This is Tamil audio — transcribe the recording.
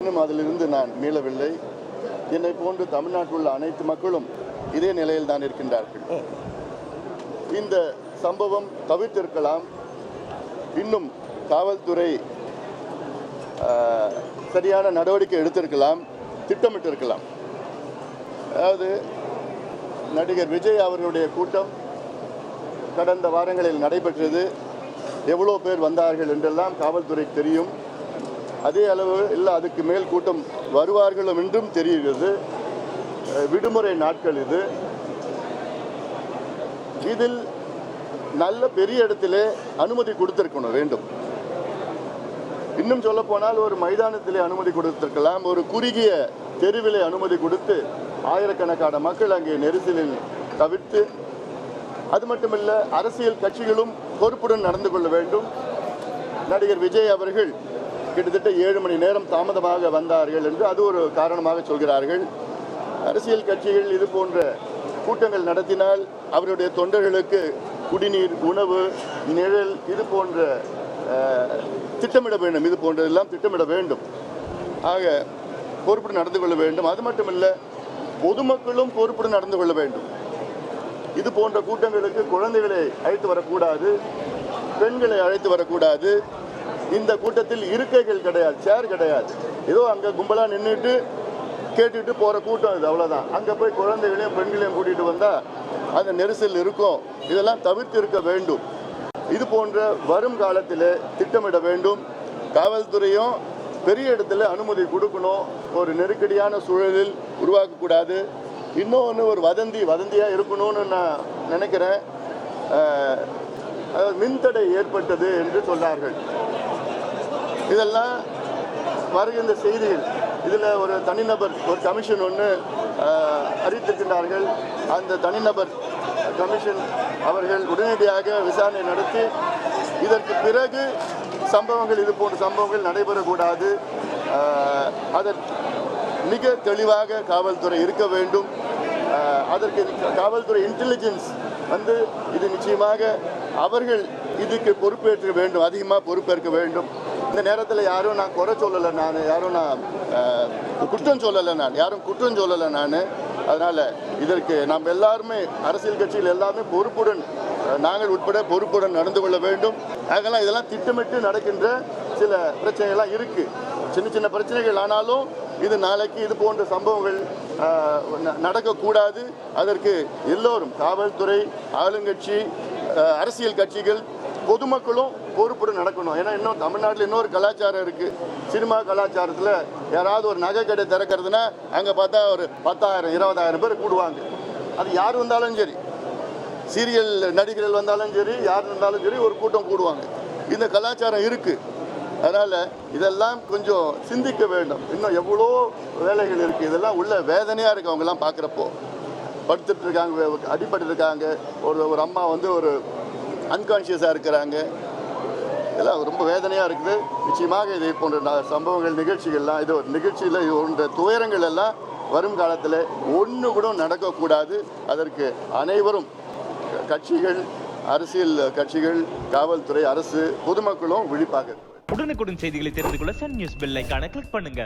இன்னும் அதிலிருந்து நான் மீளவில்லை. என்னை போன்று தமிழ்நாட்டில் உள்ள அனைத்து மக்களும் இதே நிலையில் தான் இருக்கின்றார்கள். இந்த சம்பவம் தவிர்த்திருக்கலாம். இன்னும் காவல்துறை சரியான நடவடிக்கை எடுத்திருக்கலாம், திட்டமிட்டிருக்கலாம். அதாவது நடிகர் விஜய் அவர்களுடைய கூட்டம் கடந்த வாரங்களில் நடைபெற்றது. எவ்வளோ பேர் வந்தார்கள் என்றெல்லாம் காவல்துறைக்கு தெரியும். அதே அளவு இல்லை, அதுக்கு மேல் கூட்டம் வருவார்களும் என்றும் தெரிகிறது. விடுமுறை நாட்கள் இது. இதில் நல்ல பெரிய இடத்திலே அனுமதி கொடுத்திருக்கணும் வேண்டும். இன்னும் சொல்ல போனால் ஒரு மைதானத்திலே அனுமதி கொடுத்திருக்கலாம். ஒரு குறுகிய தெருவிலே அனுமதி கொடுத்து ஆயிரக்கணக்கான மக்கள் அங்கே நெரிசலில் தவிர்த்து, அது மட்டுமல்ல அரசியல் கட்சிகளும் பொறுப்புடன் நடந்து கொள்ள வேண்டும். நடிகர் விஜய் அவர்கள் கிட்டத்தட்ட 7 மணி நேரம் தாமதமாக வந்தார்கள் என்று அது ஒரு காரணமாக சொல்கிறார்கள். அரசியல் கட்சிகள் இது போன்ற கூட்டங்கள் நடத்தினால் அவருடைய தொண்டர்களுக்கு குடிநீர், உணவு, நிழல் இது போன்ற திட்டமிட வேண்டும். இது போன்றதெல்லாம் திட்டமிட வேண்டும். ஆக பொறுப்புடன் நடந்து கொள்ள வேண்டும். அது மட்டுமல்ல, பொதுமக்களும் பொறுப்புடன் நடந்து கொள்ள வேண்டும். இது போன்ற கூட்டங்களுக்கு குழந்தைகளை அழைத்து வரக்கூடாது, பெண்களை அழைத்து வரக்கூடாது. இந்த கூட்டத்தில் இருக்கைகள் கிடையாது, சேர் கிடையாது. ஏதோ அங்கே கும்பலாக நின்றுட்டு கேட்டுட்டு போகிற கூட்டம் இது, அவ்வளோதான். அங்கே போய் குழந்தைகளையும் பெண்களையும் கூட்டிகிட்டு வந்தால் அந்த நெரிசல் இருக்கும். இதெல்லாம் தவிர்த்து இருக்க வேண்டும். இது போன்ற வரும் காலத்தில் திட்டமிட வேண்டும். காவல்துறையும் பெரிய இடத்துல அனுமதி கொடுக்கணும். ஒரு நெருக்கடியான சூழலில் உருவாக்கக்கூடாது. இன்னொன்று ஒரு வதந்தியாக இருக்கணும்னு நான் நினைக்கிறேன். மின்தடை ஏற்பட்டது என்று சொன்னார்கள். இதெல்லாம் வருகின்ற செய்திகள். இதில் ஒரு தனிநபர், ஒரு கமிஷன் ஒன்று அறிவித்திருக்கின்றார்கள். அந்த தனிநபர் கமிஷன் அவர்கள் உடனடியாக விசாரணை நடத்தி இதற்கு பிறகு சம்பவங்கள், இது போன்ற சம்பவங்கள் நடைபெறக்கூடாது. அதற்கு மிக தெளிவாக காவல்துறை இருக்க வேண்டும். அதற்கு காவல்துறை இன்டெலிஜென்ஸ் இது நிச்சயமாக அவர்கள் இதுக்கு பொறுப்பேற்க வேண்டும், அதிகமாக பொறுப்பேற்க வேண்டும். இந்த நேரத்தில் யாரும் நான் குறை சொல்லலை, நான் குற்றம் சொல்லலை நான். அதனால் இதற்கு நாம் எல்லாருமே, அரசியல் கட்சிகள் எல்லாருமே பொறுப்புடன், நாங்கள் உட்பட பொறுப்புடன் நடந்து கொள்ள வேண்டும். இதெல்லாம் திட்டமிட்டு நடக்கின்ற சில பிரச்சனைகள்லாம் இருக்குது. சின்ன பிரச்சனைகள் ஆனாலும் இது நாளைக்கு இது போன்ற சம்பவங்கள் நடக்கக்கூடாது. அதற்கு எல்லோரும், காவல்துறை, ஆளுங்கட்சி, அரசியல் கட்சிகள், பொதுமக்களும் பொறுப்புடன் நடக்கணும். ஏன்னா இன்னும் தமிழ்நாட்டில் இன்னொரு கலாச்சாரம் இருக்குது. சினிமா கலாச்சாரத்தில் யாராவது ஒரு நகை கடை திறக்கிறதுனா அங்கே பார்த்தா ஒரு 10,000 20,000 பேர் கூடுவாங்க. அது யார் வந்தாலும் சரி, சீரியல் நடிகர்கள் வந்தாலும் சரி, யார் வந்தாலும் சரி, ஒரு கூட்டம் கூடுவாங்க. இந்த கலாச்சாரம் இருக்குது. அதனால் இதெல்லாம் கொஞ்சம் சிந்திக்க வேண்டும். இன்னும் எவ்வளோ வேலைகள் இருக்குது. இதெல்லாம் உள்ள வேதனையாக இருக்குது. அவங்கெல்லாம் பார்க்குறப்போ படுத்துட்டு இருக்காங்க, அடிபட்டு இருக்காங்க. ஒரு அம்மா ஒரு அன்கான்ஷியஸாக இருக்கிறாங்க. இதெல்லாம் ரொம்ப வேதனையாக இருக்குது. நிச்சயமாக இதை போன்ற சம்பவங்கள், நிகழ்ச்சிகள்லாம், இது ஒரு நிகழ்ச்சியில் போன்ற துயரங்கள் எல்லாம் வரும் காலத்தில் ஒன்று கூட நடக்கக்கூடாது. அதற்கு அனைவரும், கட்சிகள், அரசியல் கட்சிகள், காவல்துறை, அரசு, பொதுமக்களும் விழிப்பாக. உடனுக்குடன் செய்திகளை தெரிந்து கொள்ள சன் நியூஸ் பெல் ஐகானை கிளிக் பண்ணுங்க.